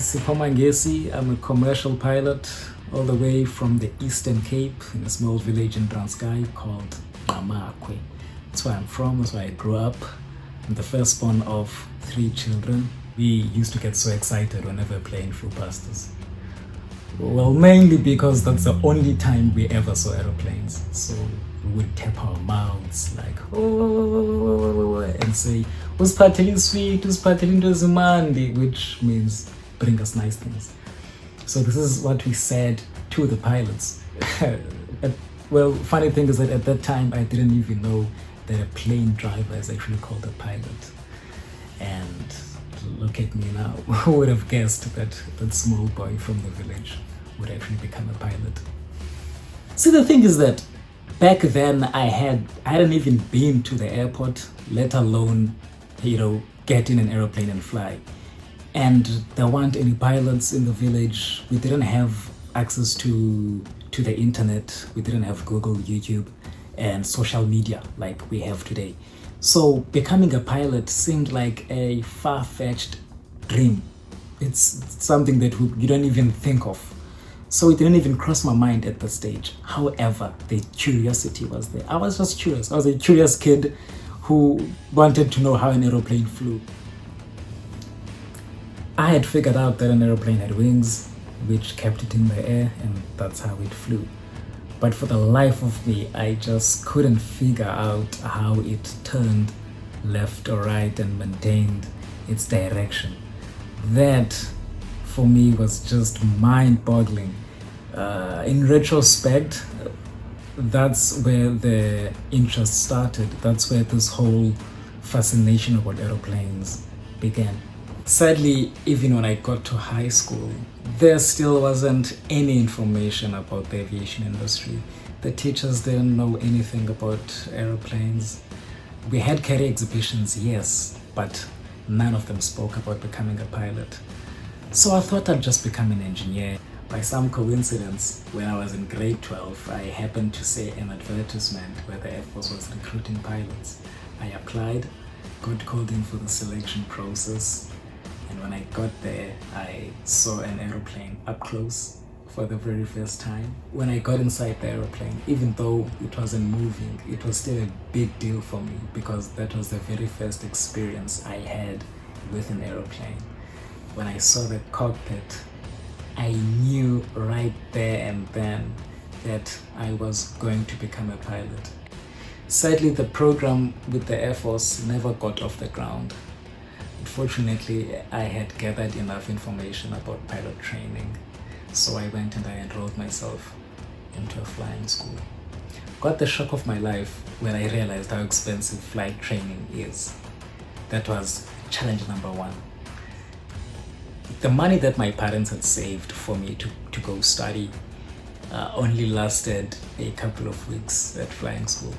Sipho Mangesi. I'm a commercial pilot all the way from the Eastern Cape in a small village in Transkei called Namakwe. That's where I'm from, that's where I grew up. I'm the firstborn of 3 children. We used to get so excited whenever a plane flew past us. Well, mainly because that's the only time we ever saw aeroplanes. So we would tap our mouths like, oh, and say, usiphathele sweet, usiphathele into ezimandi, which means bring us nice things. So this is what we said to the pilots. Well, funny thing is that at that time, I didn't even know that a plane driver is actually called a pilot. And look at me now. Who would have guessed that that small boy from the village would actually become a pilot? See, the thing is that back then I hadn't even been to the airport, let alone, get in an aeroplane and fly. And there weren't any pilots in the village. We didn't have access to the internet. We didn't have Google, YouTube, and social media like we have today. So becoming a pilot seemed like a far-fetched dream. It's something that you don't even think of. So it didn't even cross my mind at the stage. However, the curiosity was there. I was just curious. I was a curious kid who wanted to know how an aeroplane flew. I had figured out that an aeroplane had wings, which kept it in the air, and that's how it flew. But for the life of me, I just couldn't figure out how it turned left or right and maintained its direction. That, for me, was just mind-boggling. In retrospect, that's where the interest started. That's where this whole fascination about aeroplanes began. Sadly, even when I got to high school, there still wasn't any information about the aviation industry. The teachers didn't know anything about aeroplanes. We had career exhibitions, yes, but none of them spoke about becoming a pilot. So I thought I'd just become an engineer. By some coincidence, when I was in grade 12, I happened to see an advertisement where the Air Force was recruiting pilots. I applied, got called in for the selection process, and when I got there, I saw an aeroplane up close for the very first time. When I got inside the aeroplane, even though it wasn't moving, it was still a big deal for me because that was the very first experience I had with an aeroplane. When I saw the cockpit, I knew right there and then that I was going to become a pilot. Sadly, the program with the Air Force never got off the ground. Unfortunately, I had gathered enough information about pilot training, so I went and I enrolled myself into a flying school. Got the shock of my life when I realized how expensive flight training is. That was challenge number 1. The money that my parents had saved for me to go study only lasted a couple of weeks at flying school.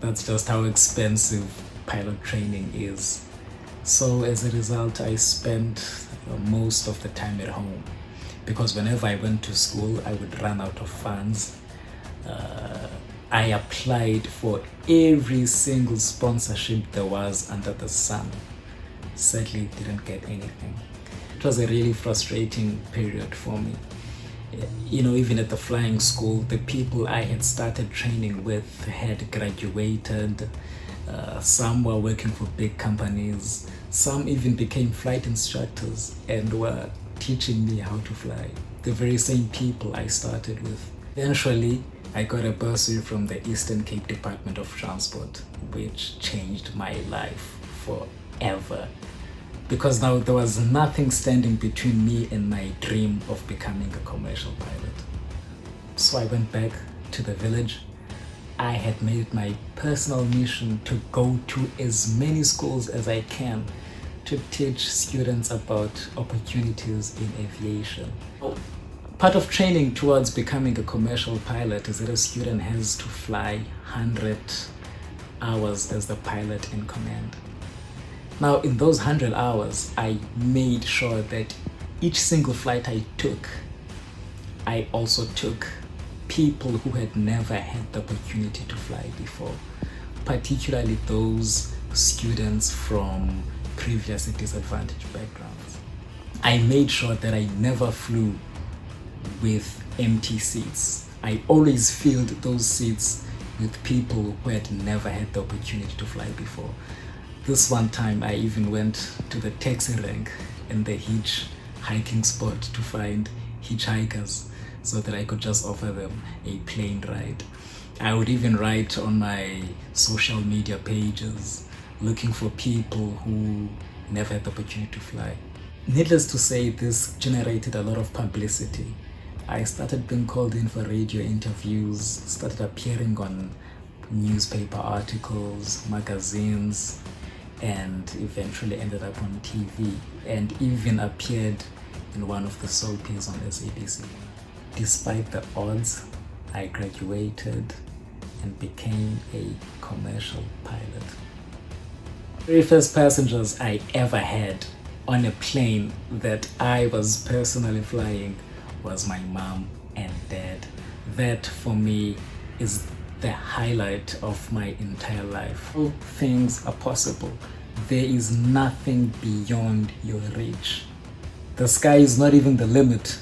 That's just how expensive pilot training is. So as a result, I spent most of the time at home because whenever I went to school, I would run out of funds. I applied for every single sponsorship there was under the sun. Sadly, didn't get anything. It was a really frustrating period for me. Even at the flying school, the people I had started training with had graduated. Some were working for big companies. Some even became flight instructors and were teaching me how to fly. The very same people I started with. Eventually, I got a bursary from the Eastern Cape Department of Transport, which changed my life forever. Because now there was nothing standing between me and my dream of becoming a commercial pilot. So I went back to the village. I had made it my personal mission to go to as many schools as I can to teach students about opportunities in aviation. Part of training towards becoming a commercial pilot is that a student has to fly 100 hours as the pilot in command. Now, in those 100 hours, I made sure that each single flight I took, I also took people who had never had the opportunity to fly before, particularly those students from previously disadvantaged backgrounds. I made sure that I never flew with empty seats. I always filled those seats with people who had never had the opportunity to fly before. This one time I even went to the taxi rank and the hitch hiking spot to find hitchhikers so that I could just offer them a plane ride. I would even write on my social media pages looking for people who never had the opportunity to fly. Needless to say, this generated a lot of publicity. I started being called in for radio interviews, started appearing on newspaper articles, magazines, and eventually ended up on TV, and even appeared in one of the soapies on SABC. Despite the odds, I graduated and became a commercial pilot. The very first passengers I ever had on a plane that I was personally flying was my mom and dad. That for me is the highlight of my entire life. All things are possible. There is nothing beyond your reach. The sky is not even the limit